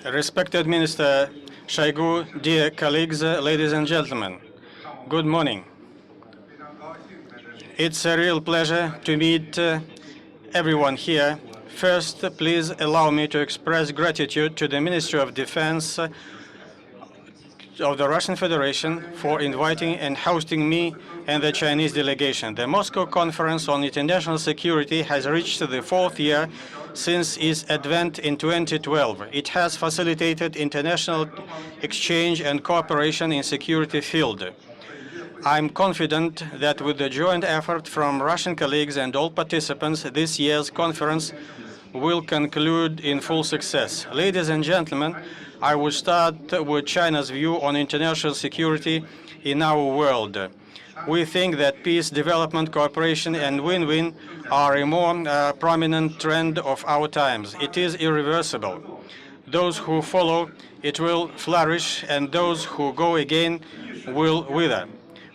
Respected Minister Shoigu, dear colleagues, ladies and gentlemen, good morning. It's a real pleasure to meet everyone here. First, please allow me to express gratitude to the Ministry of Defense of the Russian Federation for inviting and hosting me and the Chinese delegation. The Moscow Conference on International Security has reached the fourth year since its advent in 2012. It has facilitated international exchange and cooperation in security field. I'm confident that with the joint effort from Russian colleagues and all participants, this year's conference will conclude in full success. Ladies and gentlemen, I will start with China's view on international security in our world. We think that peace, development, cooperation, and win-win are a more prominent trend of our times. It is irreversible. Those who follow it will flourish, and those who go again will wither.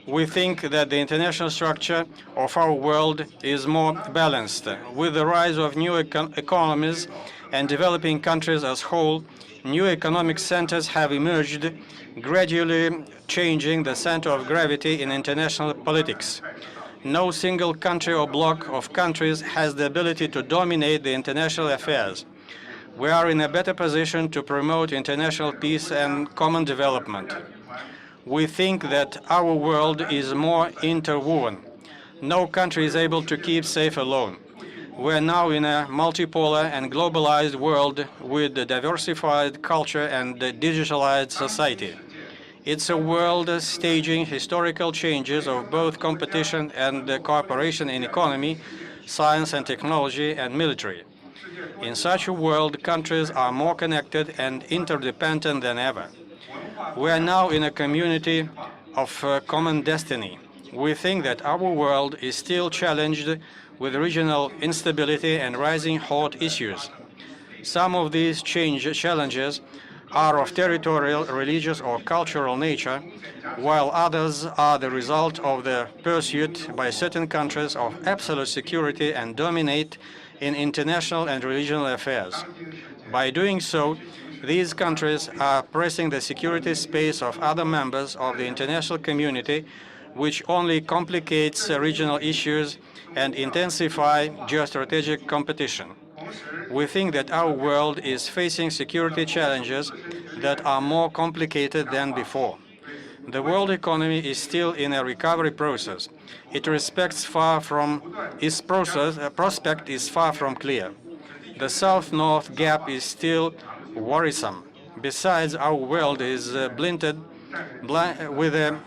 We think that the international structure of our world is more balanced. With the rise of new economies and developing countries as a whole, new economic centers have emerged, gradually changing the center of gravity in international politics. No single country or bloc of countries has the ability to dominate the international affairs. We are in a better position to promote international peace and common development. We think that our world is more interwoven. No country is able to keep safe alone. We are now in a multipolar and globalized world with a diversified culture and a digitalized society. It's a world staging historical changes of both competition and cooperation in economy, science and technology, and military. In such a world, countries are more connected and interdependent than ever. We are now in a community of common destiny. We think that our world is still challenged with regional instability and rising hot issues. Some of these challenges are of territorial, religious, or cultural nature, while others are the result of the pursuit by certain countries of absolute security and dominate in international and regional affairs. By doing so, these countries are pressing the security space of other members of the international community, which only complicates regional issues and intensify geostrategic competition. We think that our world is facing security challenges that are more complicated than before. The world economy is still in a recovery process. Its prospect is far from clear. The South-North gap is still worrisome. Besides, our world is blinded with a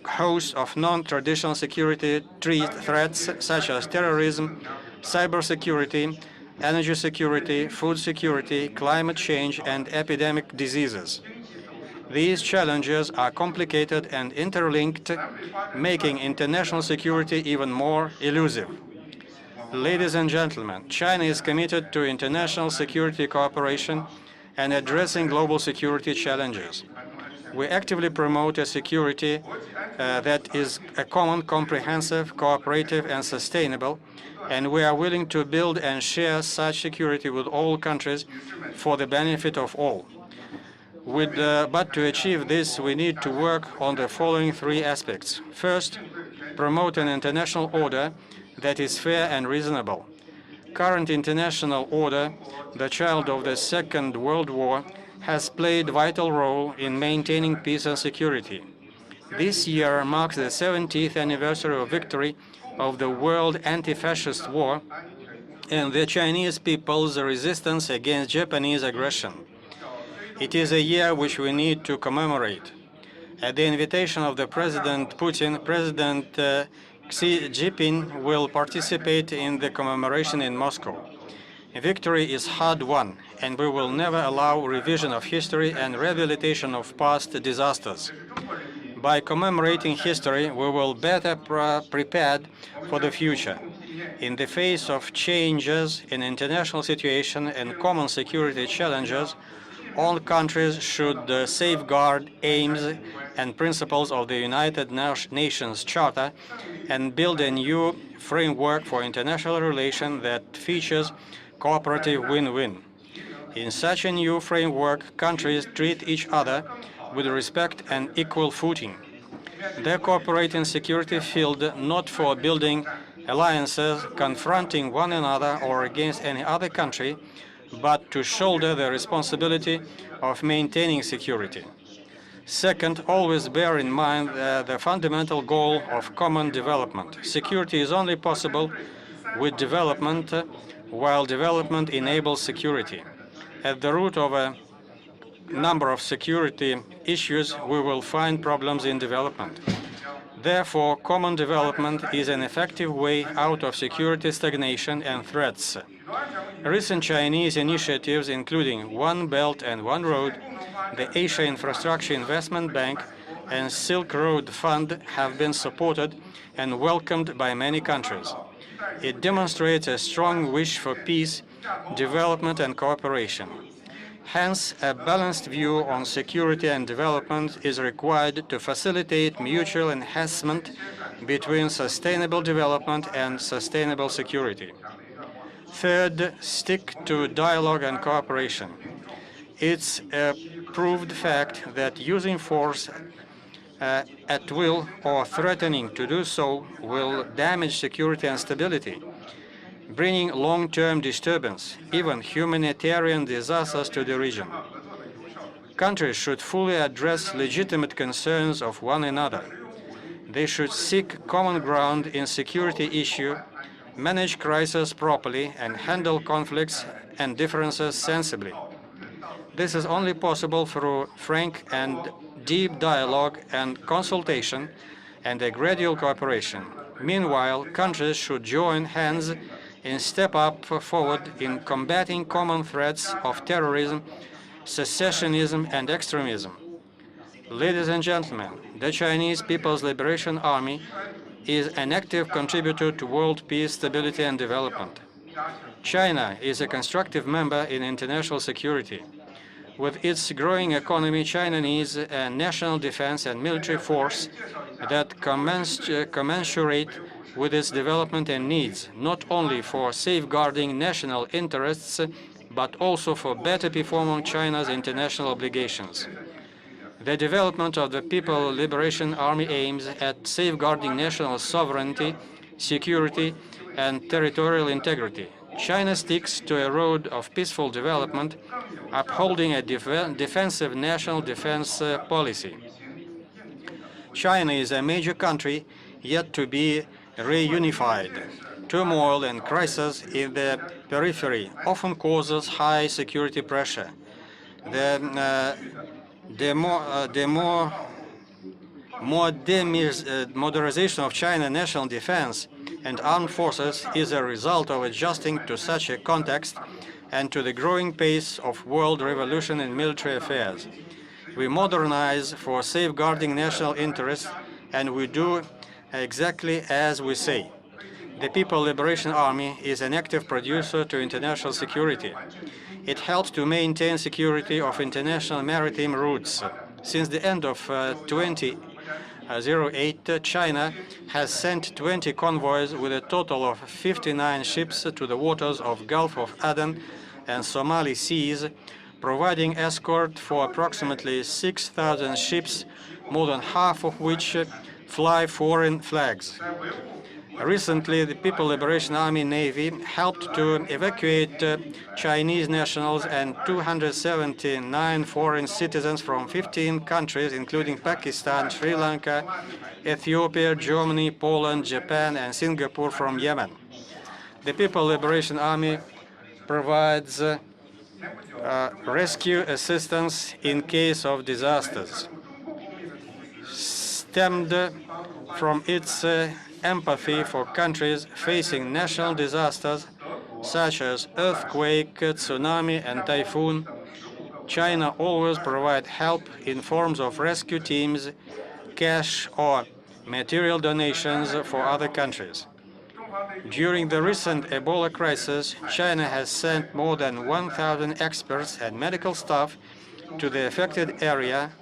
host of non-traditional security threats such as terrorism, cybersecurity, energy security, food security, climate change, and epidemic diseases. These challenges are complicated and interlinked, making international security even more elusive. Ladies and gentlemen, China is committed to international security cooperation and addressing global security challenges. We actively promote a security that is a common, comprehensive, cooperative, and sustainable, and we are willing to build and share such security with all countries for the benefit of all. But to achieve this, we need to work on the following three aspects. First, promote an international order that is fair and reasonable. Current international order, the child of the Second World War, has played a vital role in maintaining peace and security. This year marks the 70th anniversary of victory of the World Anti-Fascist War and the Chinese people's resistance against Japanese aggression. It is a year which we need to commemorate. At the invitation of the President Putin, President Xi Jinping will participate in the commemoration in Moscow. Victory is hard-won, and we will never allow revision of history and rehabilitation of past disasters. By commemorating history, we will better prepared for the future. In the face of changes in international situation and common security challenges, all countries should safeguard aims and principles of the United Nations Charter and build a new framework for international relations that features cooperative win-win. In such a new framework, countries treat each other with respect and equal footing. They cooperate in security field not for building alliances, confronting one another or against any other country, but to shoulder the responsibility of maintaining security. Second, always bear in mind the fundamental goal of common development. Security is only possible with development, while development enables security. At the root of a number of security issues, we will find problems in development. Therefore, common development is an effective way out of security stagnation and threats. Recent Chinese initiatives, including One Belt and One Road, the Asia Infrastructure Investment Bank, and Silk Road Fund, have been supported and welcomed by many countries. It demonstrates a strong wish for peace, development, and cooperation. Hence, a balanced view on security and development is required to facilitate mutual enhancement between sustainable development and sustainable security. Third, stick to dialogue and cooperation. It's a proved fact that using force at will or threatening to do so will damage security and stability, bringing long-term disturbance, even humanitarian disasters to the region. Countries should fully address legitimate concerns of one another. They should seek common ground in security issues, manage crises properly, and handle conflicts and differences sensibly. This is only possible through frank and deep dialogue and consultation and a gradual cooperation. Meanwhile, countries should join hands and step up forward in combating common threats of terrorism, secessionism, and extremism. Ladies and gentlemen, the Chinese People's Liberation Army is an active contributor to world peace, stability, and development. China is a constructive member in international security. With its growing economy, China needs a national defense and military force that commensurate with its development and needs, not only for safeguarding national interests, but also for better performing China's international obligations. The development of the People's Liberation Army aims at safeguarding national sovereignty, security, and territorial integrity. China sticks to a road of peaceful development, upholding a defensive national defense policy. China is a major country yet to be reunified. Turmoil and crisis in the periphery often causes high security pressure. Modernization of China's national defense and armed forces is a result of adjusting to such a context and to the growing pace of world revolution in military affairs. We modernize for safeguarding national interests, and we do exactly as we say. The People's Liberation Army is an active producer to international security. It helps to maintain security of international maritime routes. Since the end of 2008, China has sent 20 convoys with a total of 59 ships to the waters of Gulf of Aden and Somali seas, providing escort for approximately 6,000 ships, more than half of which fly foreign flags. Recently, the People's Liberation Army Navy helped to evacuate Chinese nationals and 279 foreign citizens from 15 countries, including Pakistan, Sri Lanka, Ethiopia, Germany, Poland, Japan, and Singapore, from Yemen. The People's Liberation Army provides rescue assistance in case of disasters, stemmed from its empathy for countries facing national disasters such as earthquake, tsunami, and typhoon. China always provides help in forms of rescue teams, cash, or material donations for other countries. During the recent Ebola crisis, China has sent more than 1,000 experts and medical staff to the affected area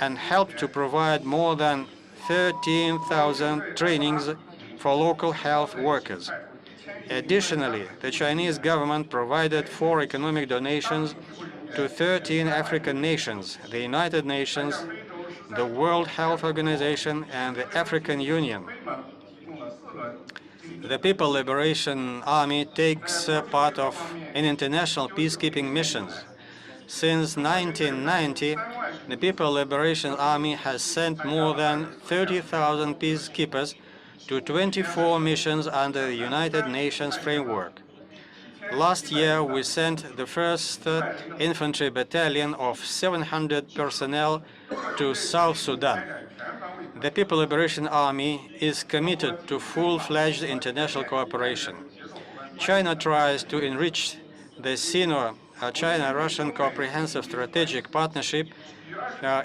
and helped to provide more than 13,000 trainings for local health workers. Additionally, the Chinese government provided 4 economic donations to 13 African nations, the United Nations, the World Health Organization, and the African Union. The People Liberation Army takes part of in international peacekeeping missions. Since 1990, the People Liberation Army has sent more than 30,000 peacekeepers to 24 missions under the United Nations framework. Last year, we sent the first infantry battalion of 700 personnel to South Sudan. The People Liberation Army is committed to full-fledged international cooperation. China tries to enrich the Sino-China-Russian Comprehensive Strategic Partnership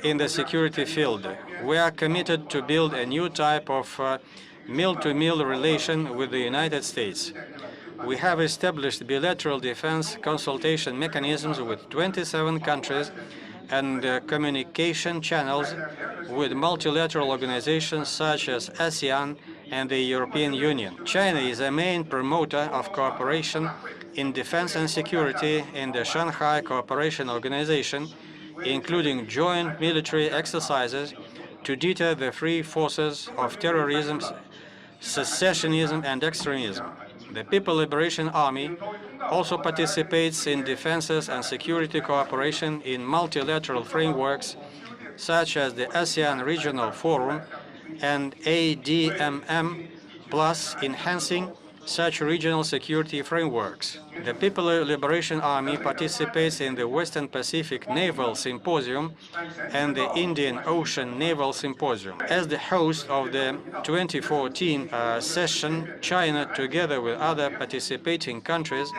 in the security field. We are committed to build a new type of mill-to-mill relation with the United States. We have established bilateral defense consultation mechanisms with 27 countries and communication channels with multilateral organizations such as ASEAN and the European Union. China is a main promoter of cooperation in defense and security in the Shanghai Cooperation Organization, including joint military exercises to deter the free forces of terrorism, secessionism, and extremism. The People Liberation Army also participates in defenses and security cooperation in multilateral frameworks such as the ASEAN Regional Forum and ADMM, plus enhancing such regional security frameworks. The People Liberation Army participates in the Western Pacific Naval Symposium and the Indian Ocean Naval Symposium. As the host of the 2014 session, China, together with other participating countries,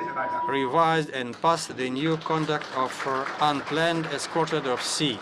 revised and passed the new conduct of unplanned escorted of sea.